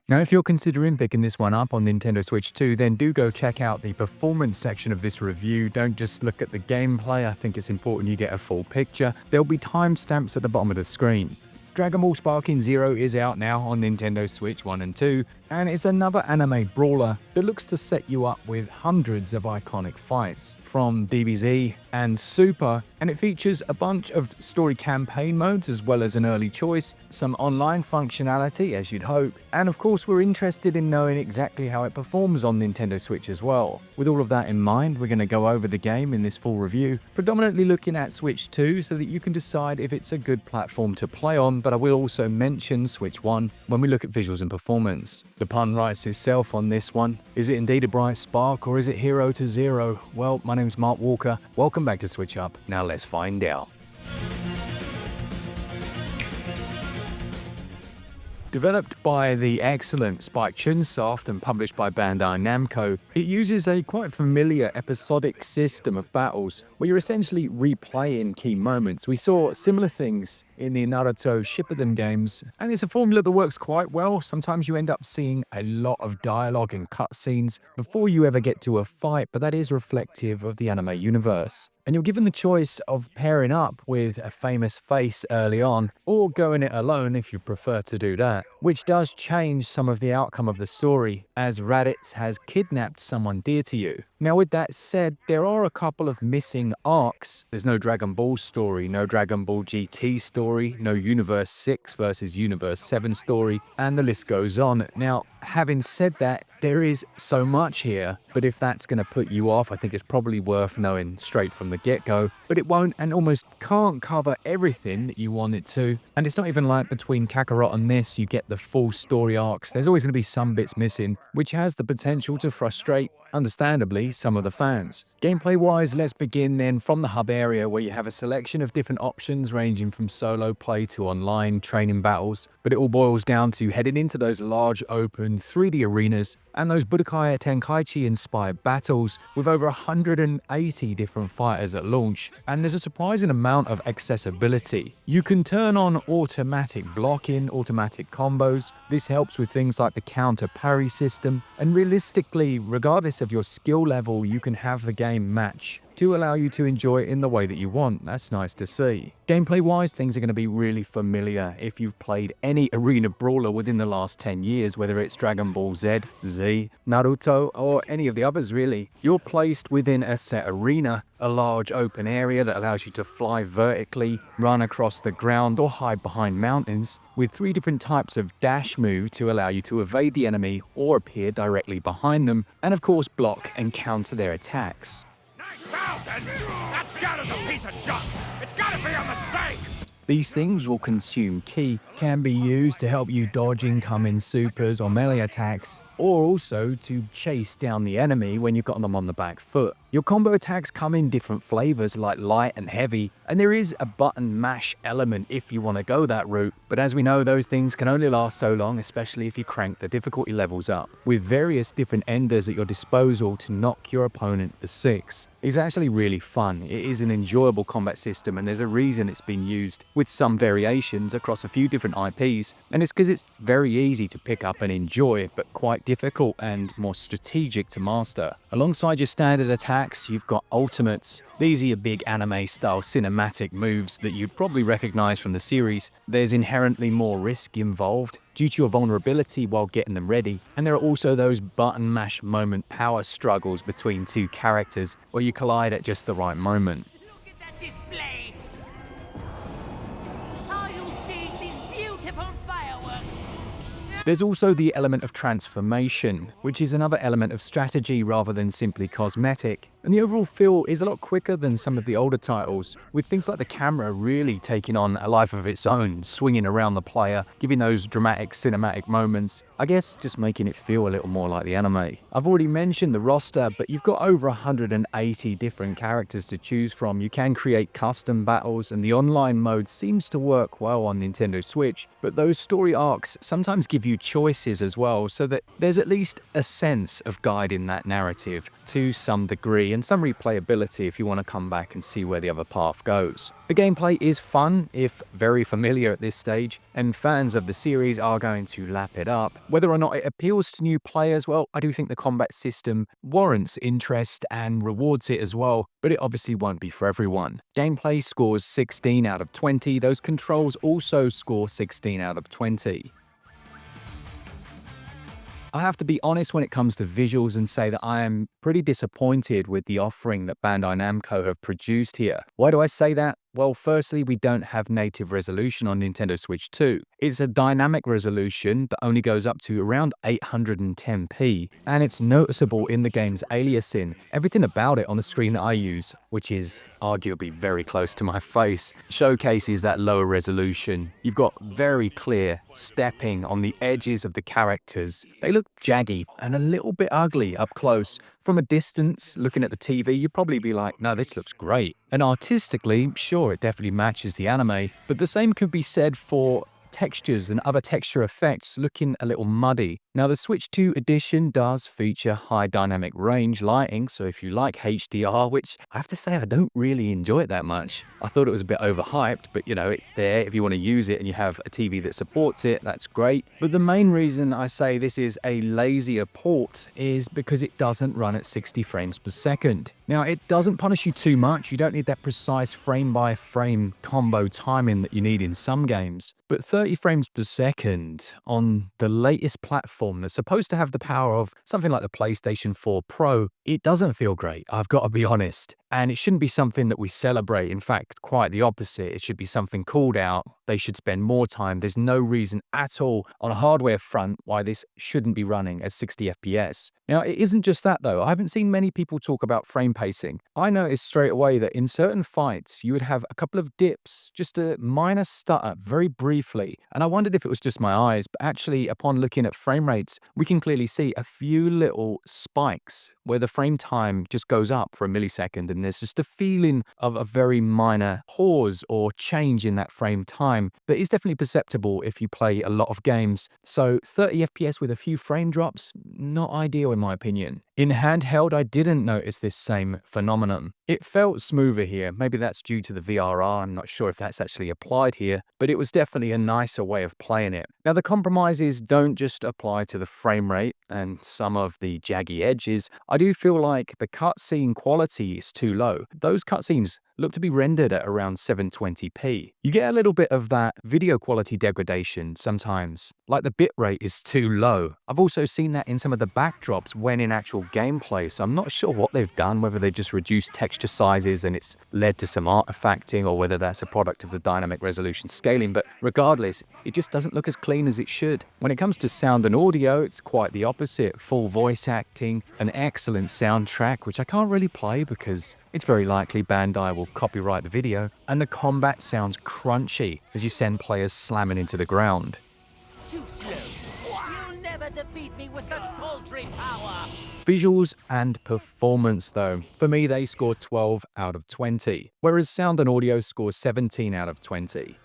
Now, if you're considering picking this one up on Nintendo Switch 2, then do go check out the performance section of this review. Don't just look at the gameplay. I think it's important you get a full picture. There'll be timestamps at the bottom of the screen. Dragon Ball Sparking Zero is out now on Nintendo Switch 1 and 2, and it's another anime brawler that looks to set you up with hundreds of iconic fights, from DBZ and Super, and it features a bunch of story campaign modes as well as an early choice, some online functionality as you'd hope, and of course we're interested in knowing exactly how it performs on Nintendo Switch as well. With all of that in mind, we're going to go over the game in this full review, predominantly looking at Switch 2 so that you can decide if it's a good platform to play on, but I will also mention Switch 1 when we look at visuals and performance. The pun writes itself on this one. Is it indeed a bright spark or is it hero to zero? Well, my name's Mark Walker. Welcome back to SwitchUp. Now let's find out. Developed by the excellent Spike Chunsoft and published by Bandai Namco, it uses a quite familiar episodic system of battles where you're essentially replaying key moments. We saw similar things in the Naruto Shippuden games, and it's a formula that works quite well. Sometimes you end up seeing a lot of dialogue and cutscenes before you ever get to a fight, but that is reflective of the anime universe. And you're given the choice of pairing up with a famous face early on, or going it alone if you prefer to do that, which does change some of the outcome of the story, as Raditz has kidnapped someone dear to you. Now with that said, there are a couple of missing arcs. There's no Dragon Ball story, no Dragon Ball GT story, no Universe 6 versus Universe 7 story, and the list goes on. Now, having said that, there is so much here, but if that's going to put you off, I think it's probably worth knowing straight from the get-go, but it won't and almost can't cover everything that you want it to. And it's not even like between Kakarot and this, you get the full story arcs. There's always going to be some bits missing, which has the potential to frustrate, understandably, some of the fans. Gameplay-wise, let's begin then from the hub area where you have a selection of different options ranging from solo play to online training battles, but it all boils down to heading into those large open 3D arenas and those Budokai Tenkaichi inspired battles with over 180 different fighters at launch, and there's a surprising amount of accessibility. You can turn on automatic blocking, automatic combos. This helps with things like the counter parry system, and realistically, regardless of your skill level, you can have the game match to allow you to enjoy it in the way that you want. That's nice to see. Gameplay wise, things are going to be really familiar if you've played any arena brawler within the last 10 years, whether it's Dragon Ball Z, Naruto, or any of the others really. You're placed within a set arena, a large open area that allows you to fly vertically, run across the ground, or hide behind mountains, with 3 different types of dash move to allow you to evade the enemy or appear directly behind them, and of course block and counter their attacks. 9,000? That scout is a piece of junk. It's gotta be a mistake. These things will consume ki, can be used to help you dodge incoming supers or melee attacks, or also to chase down the enemy when you've got them on the back foot. Your combo attacks come in different flavors like light and heavy, and there is a button mash element if you want to go that route, but as we know, those things can only last so long, especially if you crank the difficulty levels up, with various different enders at your disposal to knock your opponent for 6. It's actually really fun. It is an enjoyable combat system, and there's a reason it's been used with some variations across a few different IPs, and it's because it's very easy to pick up and enjoy, but quite difficult and more strategic to master. Alongside your standard attacks, you've got ultimates. These are your big anime-style cinematic moves that you'd probably recognize from the series. There's inherently more risk involved due to your vulnerability while getting them ready, and there are also those button mash moment power struggles between 2 characters where you collide at just the right moment. Look at that display! Are you seeing these beautiful fireworks? There's also the element of transformation, which is another element of strategy rather than simply cosmetic. And the overall feel is a lot quicker than some of the older titles, with things like the camera really taking on a life of its own, swinging around the player, giving those dramatic cinematic moments, I guess just making it feel a little more like the anime. I've already mentioned the roster, but you've got over 180 different characters to choose from. You can create custom battles, and the online mode seems to work well on Nintendo Switch, but those story arcs sometimes give you few choices as well, so that there's at least a sense of guiding that narrative to some degree, and some replayability if you want to come back and see where the other path goes. The gameplay is fun, if very familiar at this stage, and fans of the series are going to lap it up. Whether or not it appeals to new players, well, I do think the combat system warrants interest and rewards it as well, but it obviously won't be for everyone. Gameplay scores 16 out of 20, those controls also score 16 out of 20. I have to be honest when it comes to visuals and say that I am pretty disappointed with the offering that Bandai Namco have produced here. Why do I say that? Well, firstly, we don't have native resolution on Nintendo Switch 2. It's a dynamic resolution that only goes up to around 810p, and it's noticeable in the game's aliasing. Everything about it on the screen that I use, which is arguably very close to my face, showcases that lower resolution. You've got very clear stepping on the edges of the characters. They look jaggy and a little bit ugly up close. From a distance, looking at the TV, you'd probably be like, no, this looks great. And artistically, sure, it definitely matches the anime, but the same could be said for textures and other texture effects looking a little muddy. Now, the Switch 2 edition does feature high dynamic range lighting, so if you like HDR, which I have to say I don't really enjoy it that much. I thought it was a bit overhyped, but you know, it's there if you want to use it and you have a TV that supports it, that's great. But the main reason I say this is a lazier port is because it doesn't run at 60 frames per second. Now, it doesn't punish you too much. You don't need that precise frame-by-frame combo timing that you need in some games. But 30 frames per second on the latest platform that's supposed to have the power of something like the PlayStation 4 Pro, it doesn't feel great, I've got to be honest. And it shouldn't be something that we celebrate. In fact, quite the opposite. It should be something called out. They should spend more time. There's no reason at all on a hardware front why this shouldn't be running at 60 FPS. Now, it isn't just that though. I haven't seen many people talk about frame pacing. I noticed straight away that in certain fights, you would have a couple of dips, just a minor stutter very briefly. And I wondered if it was just my eyes, but actually upon looking at frame rates, we can clearly see a few little spikes where the frame time just goes up for a millisecond, and there's just a feeling of a very minor pause or change in that frame time that is definitely perceptible if you play a lot of games. So 30 FPS with a few frame drops, not ideal in my opinion. In handheld, I didn't notice this same phenomenon. It felt smoother here. Maybe that's due to the VRR. I'm not sure if that's actually applied here, but it was definitely a nicer way of playing it. Now, the compromises don't just apply to the frame rate and some of the jaggy edges. I do feel like the cutscene quality is too low. Those cutscenes look to be rendered at around 720p. You get a little bit of that video quality degradation sometimes, like the bitrate is too low. I've also seen that in some of the backdrops when in actual gameplay, so I'm not sure what they've done, whether they just reduced texture sizes and it's led to some artifacting, or whether that's a product of the dynamic resolution scaling, but regardless, it just doesn't look as clean as it should. When it comes to sound and audio, it's quite the opposite. Full voice acting, an excellent soundtrack, which I can't really play because it's very likely Bandai will copyright the video, and the combat sounds crunchy as you send players slamming into the ground. Too slow. You'll never defeat me with such paltry power. Visuals and performance though, for me they score 12 out of 20, whereas sound and audio score 17 out of 20.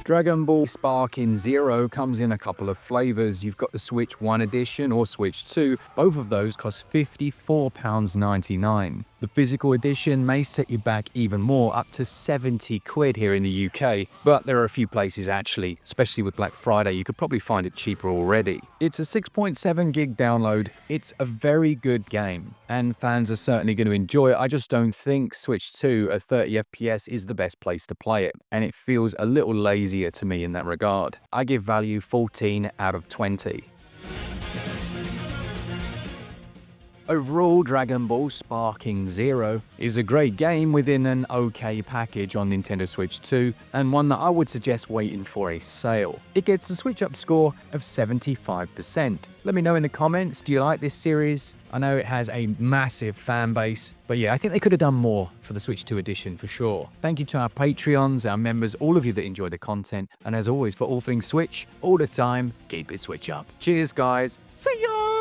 Dragon Ball Sparking Zero comes in a couple of flavors. You've got the Switch 1 edition or Switch 2. Both of those cost £54.99. The physical edition may set you back even more, up to 70 quid here in the UK, but there are a few places actually, especially with Black Friday, you could probably find it cheaper already. It's a 6.7 gig download. It's a very good game, and fans are certainly going to enjoy it. I just don't think Switch 2 at 30 FPS is the best place to play it, and it feels a little lazier to me in that regard. I give value 14 out of 20. Overall, Dragon Ball Sparking Zero is a great game within an okay package on Nintendo Switch 2, and one that I would suggest waiting for a sale. It gets a SwitchUp score of 75%. Let me know in the comments, do you like this series? I know it has a massive fan base, but yeah, I think they could have done more for the Switch 2 edition for sure. Thank you to our Patreons, our members, all of you that enjoy the content, and as always, for all things Switch, all the time, keep it Switch up. Cheers guys, see ya!